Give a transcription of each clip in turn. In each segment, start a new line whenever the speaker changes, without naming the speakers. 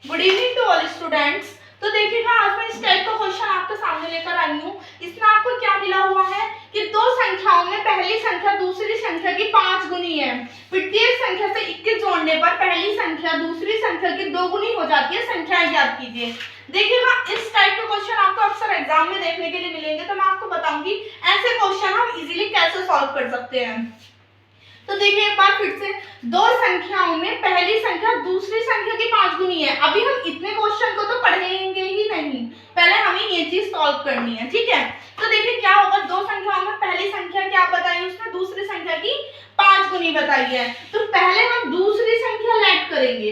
Good evening to all students. तो देखिएगा आज मैं इस टाइप का क्वेश्चन आपके सामने लेकर आई हूँ। इसमें आपको क्या मिला हुआ है कि दो संख्याओं में पहली संख्या दूसरी संख्या की 5 गुनी है। प्रत्येक संख्या से 21 जोड़ने पर पहली संख्या दूसरी संख्या की 2 गुनी हो जाती है। संख्याएं ज्ञात कीजिए। देखिएगा इस टाइप के क्वेश्चन आपको अक्सर एग्जाम में देखने के लिए मिलेंगे, तो मैं आपको बताऊंगी ऐसे क्वेश्चन हम इजीली कैसे सॉल्व कर सकते हैं। तो देखिए एक बार फिर से, दो संख्याओं में पहली संख्या दूसरी संख्या की 5 गुनी है। अभी हम इतने क्वेश्चन को तो पढ़ेंगे ही नहीं, पहले हमें ये चीज सॉल्व करनी है, ठीक है। तो देखिए क्या होगा, दो संख्याओं में पहली संख्या क्या बताई, उसने दूसरी संख्या की 5 गुनी बताई है। तो पहले हम दूसरी संख्या ऐड करेंगे,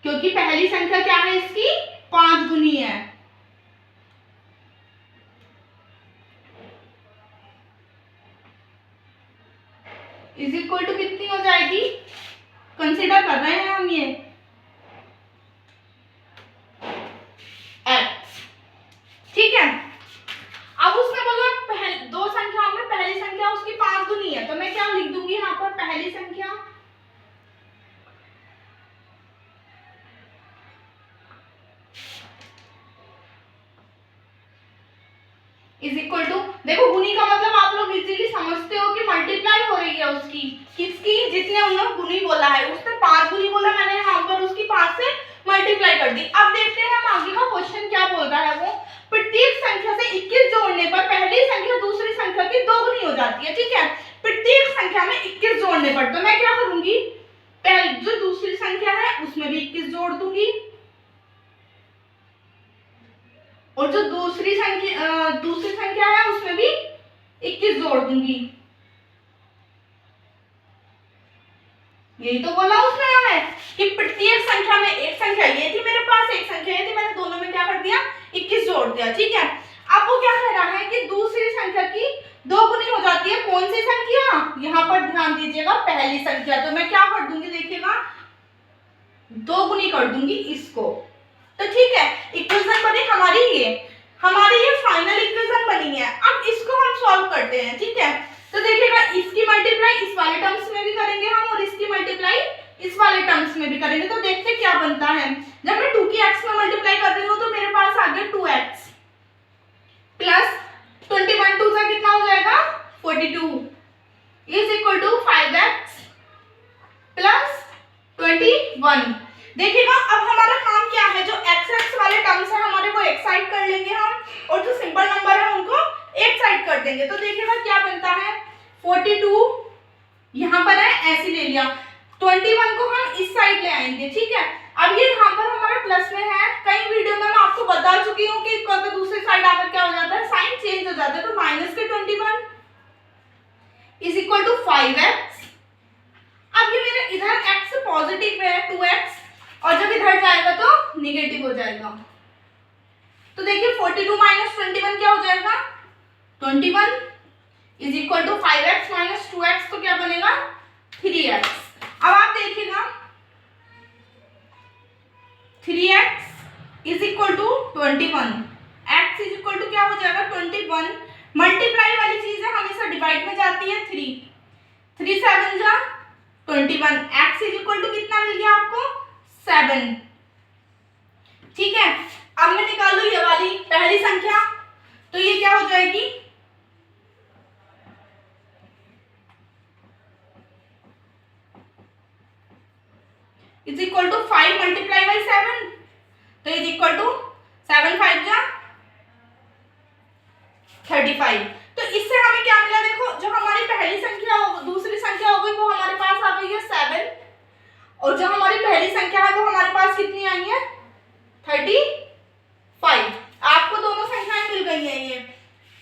क्योंकि पहली संख्या क्या है, इसकी 5 गुनी है। इज इक्वल टू कितनी हो जाएगी, कंसीडर कर रहे हैं हम ये x, ठीक है। अब उसने बोला दो संख्याओं में पहली संख्या उसकी 5 गुनी है, तो मैं क्या लिख दूंगी यहाँ पर, पहली संख्या इज इक्वल टू, देखो गुनी का मतलब आप लोग इजीली समझते हो कि मल्टीप्लाई हो रही है उसकी, किसकी, जितने उन्होंने गुनी बोला है, उसने 5 गुनी बोला, मैंने यहाँ पर उसकी 5 से मल्टीप्लाई कर दी। अब देखते हैं हम आगे का क्वेश्चन क्या बोल रहा है। वो प्रत्येक संख्या से 21 जोड़ने पर पहली संख्या दूसरी संख्या की 2 गुनी हो जाती है, ठीक है। प्रत्येक संख्या में 21 जोड़ने पर, तो मैं क्या करूंगी, पहले जो दूसरी संख्या है उसमें भी 21 जोड़ दूंगी, और जो दूसरी संख्या है उसमें भी 21 जोड़ दूंगी। यही तो बोला उसने हमें कि प्रत्येक संख्या में, एक संख्या ये थी मेरे पास, एक संख्या ये थी, मैंने दोनों में क्या कर दिया, 21 जोड़ दिया, ठीक है। अब वो क्या कह रहा है कि दूसरी संख्या की 2 गुनी हो जाती है। कौन सी संख्या, यहाँ पर ध्यान दीजिएगा, पहली संख्या। तो मैं क्या कर दूंगी, देखिएगा 2 गुनी कर दूंगी इसको, तो ठीक है। इक्वेशन बनी हमारी ये फाइनल इक्वेशन बनी है। अब इसको हम सॉल्व करते हैं, ठीक है। तो देखिएगा इसकी मल्टीप्लाई इस वाले टर्म्स में भी करेंगे हम, और इसकी मल्टीप्लाई इस वाले टर्म्स में भी करेंगे। तो देखते क्या बनता है। जब मैं 2 की x में मल्टीप्लाई कर रही हूँ तो मेरे पास आ गया 2x प्लस 21, 2 से कितना हो जाएगा 42 is equal to 5x plus 21। देखिएगा अब हमारा काम क्या है, जो x वाले टर्म्स है हमारे को एक साइड कर लेंगे हम, और जो सिंपल नंबर है उनको एक साइड कर देंगे। तो देखिएगा क्या बनता है, 42 यहाँ पर है, ऐसे ले लिया, 21 को हम इस साइड ले आएंगे, ठीक है। अब ये यहाँ पर हमारा प्लस में है, कई वीडियो में मैं आपको बता चुकी हूँ कि कभी दूसरी साइड आकर क्या हो जाता है, साइन चेंज हो जाता है। तो माइनस के 21 इज इक्वल टू 5x। अब ये मेरे इधर x पॉजिटिव है 2x, और जब इधर जाएगा तो निगेटिव हो जाएगा। तो देखिए 42 माइनस 21 क्या हो जाएगा, 21 is equal to 5x minus 2x, तो क्या बनेगा 3x। अब आप देखिएगा 3x is equal to 21, x is equal to क्या हो जाएगा 21। मल्टीप्लाई वाली चीज है, हमेशा डिवाइड में जाती है 3 7 जा 21, x इज इक्वल टू कितना मिल गया आपको 7, ठीक है। अब मैं निकाल लूं ये वाली पहली संख्या, तो ये क्या हो जाएगी, is equal to 5 multiply by 7, तो इज इक्वल टू 7 5 जा 35। तो इससे हमें क्या मिला, देखो जो हमारी पहली संख्या दूसरी संख्या हो गई वो हमारे पास आ गई है 7, और जो हमारी पहली संख्या है वो हमारे पास कितनी आई है 35। आपको दोनों संख्याएं मिल गई हैं ये।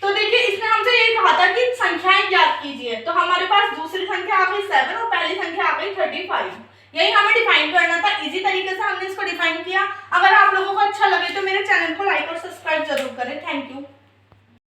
तो देखिए इसने हमसे ये कहा था कि संख्याएं ज्ञात कीजिए, तो हमारे पास दूसरी संख्या आ गई 7 और पहली संख्या आ गई 35। यही हमें डिफाइन करना था, इजी तरीके से हमने इसको डिफाइन किया। अगर आप लोगों को अच्छा लगे तो मेरे चैनल को लाइक और सब्सक्राइब जरूर करें। Thank you.